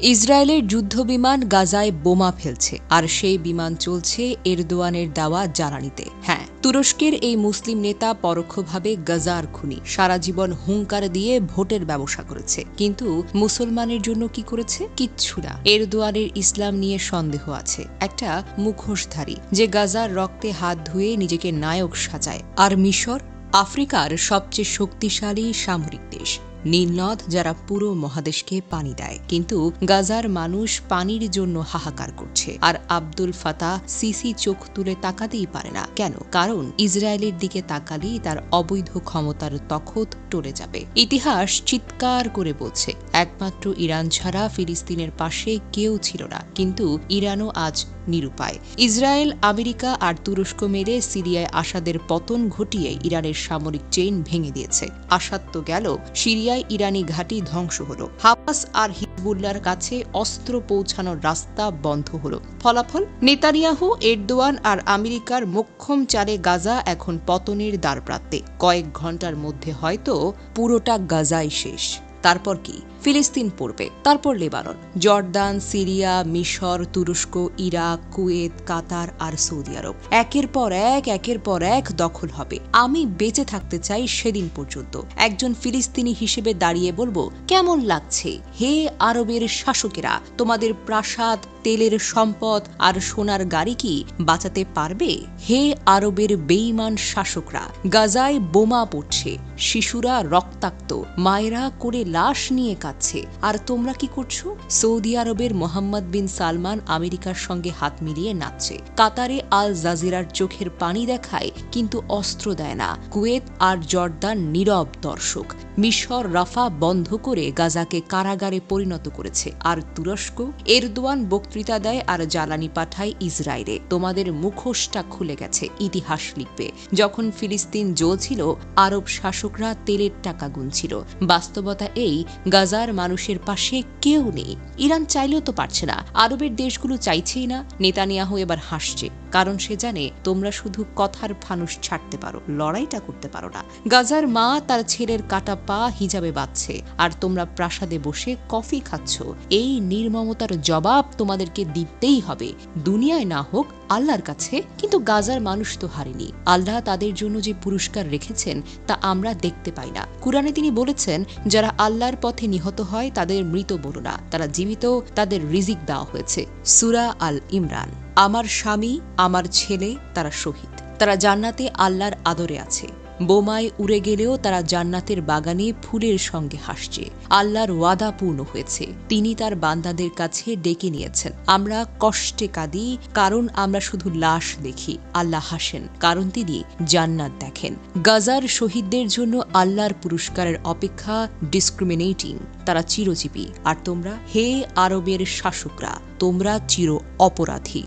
ইসরায়েলের যুদ্ধবিমান গাজায় বোমা ফেলছে, আর সেই বিমান চলছে এরদোয়ানের দেওয়া জ্বালানিতে। হ্যাঁ, তুরস্কের এই মুসলিম নেতা পরোক্ষভাবে গাজার খুনি। সারা জীবন হুঙ্কার দিয়ে ভোটের ব্যবসা করেছে, কিন্তু মুসলমানের জন্য কি করেছে? কিচ্ছু না। এরদোয়ানের ইসলাম নিয়ে সন্দেহ আছে, একটা মুখোশধারী যে গাজার রক্তে হাত ধুয়ে নিজেকে নায়ক সাজায়। আর মিশর, আফ্রিকার সবচেয়ে শক্তিশালী সামরিক দেশ, নীলনদ যারা পুরো মহাদেশকে পানি দেয়, কিন্তু গাজার মানুষ পানির জন্য হাহাকার করছে। আর আব্দুল ফাতাহ সিসি চোখ তুলে তাকাতেই পারে না। কেন? কারণ ইসরায়েলের দিকে তাকালেই তার অবৈধ ক্ষমতার তখত টলে যাবে। ইতিহাস চিৎকার করে বলছে, একমাত্র ইরান ছাড়া ফিলিস্তিনের পাশে কেউ ছিল না, কিন্তু ইরানও আজ নিরুপায়। ইসরায়েল, আমেরিকা আর তুরস্ক মিলে সিরিয়ায় আসাদের পতন ঘটিয়ে ইরানের সামরিক চেইন ভেঙে দিয়েছে। আসাদ তো গেল, সিরিয়ায় ইরানি ঘাঁটি ধ্বংস হলো। হামাস আর হিজবুল্লাহর কাছে অস্ত্র পৌঁছানোর রাস্তা বন্ধ হলো। ফলাফল, নেতানিয়াহু, এরদোয়ান আর আমেরিকার মোক্ষম চালে গাজা এখন পতনের দ্বারপ্রান্তে। কয়েক ঘন্টার মধ্যে হয়তো পুরোটা গাজাই শেষ। তারপর কি? ফিলিস্তিন পড়বে, তারপর লেবানন, জর্দান, সিরিয়া, মিশর, তুরস্ক, ইরাক, কুয়েত, কাতার আর সৌদি আরব একের পর এক দখল হবে। আমি বেঁচে থাকতে চাই সেদিন পর্যন্ত একজন ফিলিস্তিনি হিসেবে দাঁড়িয়ে বলবো, কেমন লাগছে হে আরবের শাসকেরা? তোমাদের প্রাসাদ, তেলের সম্পদ আর সোনার গাড়ি কি বাঁচাতে পারবে? হে আরবের বেঈমান শাসকরা, গাজায় বোমা পড়ছে, শিশুরা রক্তাক্ত, মায়েরা করে লাশ নিয়ে কাঁদছে, আর তোমরা কি করছো? সৌদি আরবের মোহাম্মদ বিন সালমান আমেরিকার সঙ্গে হাত মিলিয়ে নাচছে। কাতারে আল জাজিরার চোখের পানি দেখায়, কিন্তু অস্ত্র দেয় না। কুয়েত আর জর্দান নীরব দর্শক। মিশর রাফা বন্ধ করে গাজাকে কারাগারে পরিণত করেছে। আর তুরস্ক, এরদোয়ান বক্তৃতা দেয় আর জ্বালানি পাঠায় ইসরায়েলে। তোমাদের মুখোশটা খুলে গেছে, ইতিহাস লিখবে। যখন ফিলিস্তিন জ্বলছিল, আরব শাসকরা তেলের টাকা গুনছিল। বাস্তবতা এই, গাজার মানুষের পাশে কেউ নেই। ইরান চাইলেও তো পারছে না, আরবের দেশগুলো চাইছেই না। নেতানিয়াহু এবার হাসছে, কারণ সে জানে তোমরা শুধু কথার ফানুস ছাড়তে পারো, লড়াইটা করতে পারো না। গাজার মা তার ছেলের কাটা পা হিজাবে বাঁধছে, আর তোমরা প্রাসাদে বসে কফি খাচ্ছ। এই নির্মমতার জবাব তোমাদেরকে দিতেই হবে, দুনিয়ায় না হোক আল্লাহর কাছে। কিন্তু গাজার মানুষ তো হারেনি। আল্লাহ তাদের জন্য যে পুরস্কার রেখেছেন তা আমরা দেখতে পাই না। কুরআনে তিনি বলেছেন, যারা আল্লাহর পথে নিহত হয় তাদের মৃত বলো না, তারা জীবিত, তাদের রিজিক দেওয়া হয়েছে। সূরা আল ইমরান। আমার স্বামী, আমার ছেলে, তারা শহীদ, তারা জান্নাতে আল্লাহর আদরে আছে। বোমায় উড়ে গেলেও তারা জান্নাতের বাগানে ফুলের সঙ্গে হাসছে। আল্লাহর ওয়াদা পূর্ণ হয়েছে, তিনি তার বান্দাদের কাছে ডেকে নিয়েছেন। আমরা কষ্টে কাঁদি, কারণ আমরা শুধু লাশ দেখি। আল্লাহ হাসেন, কারণ তিনি জান্নাত দেখেন। গাজার শহীদদের জন্য আল্লাহর পুরস্কারের অপেক্ষা ডিসক্রিমিনেটিং, তারা চিরজীবী। আর তোমরা হে আরবের শাসকরা, তোমরা চির অপরাধী।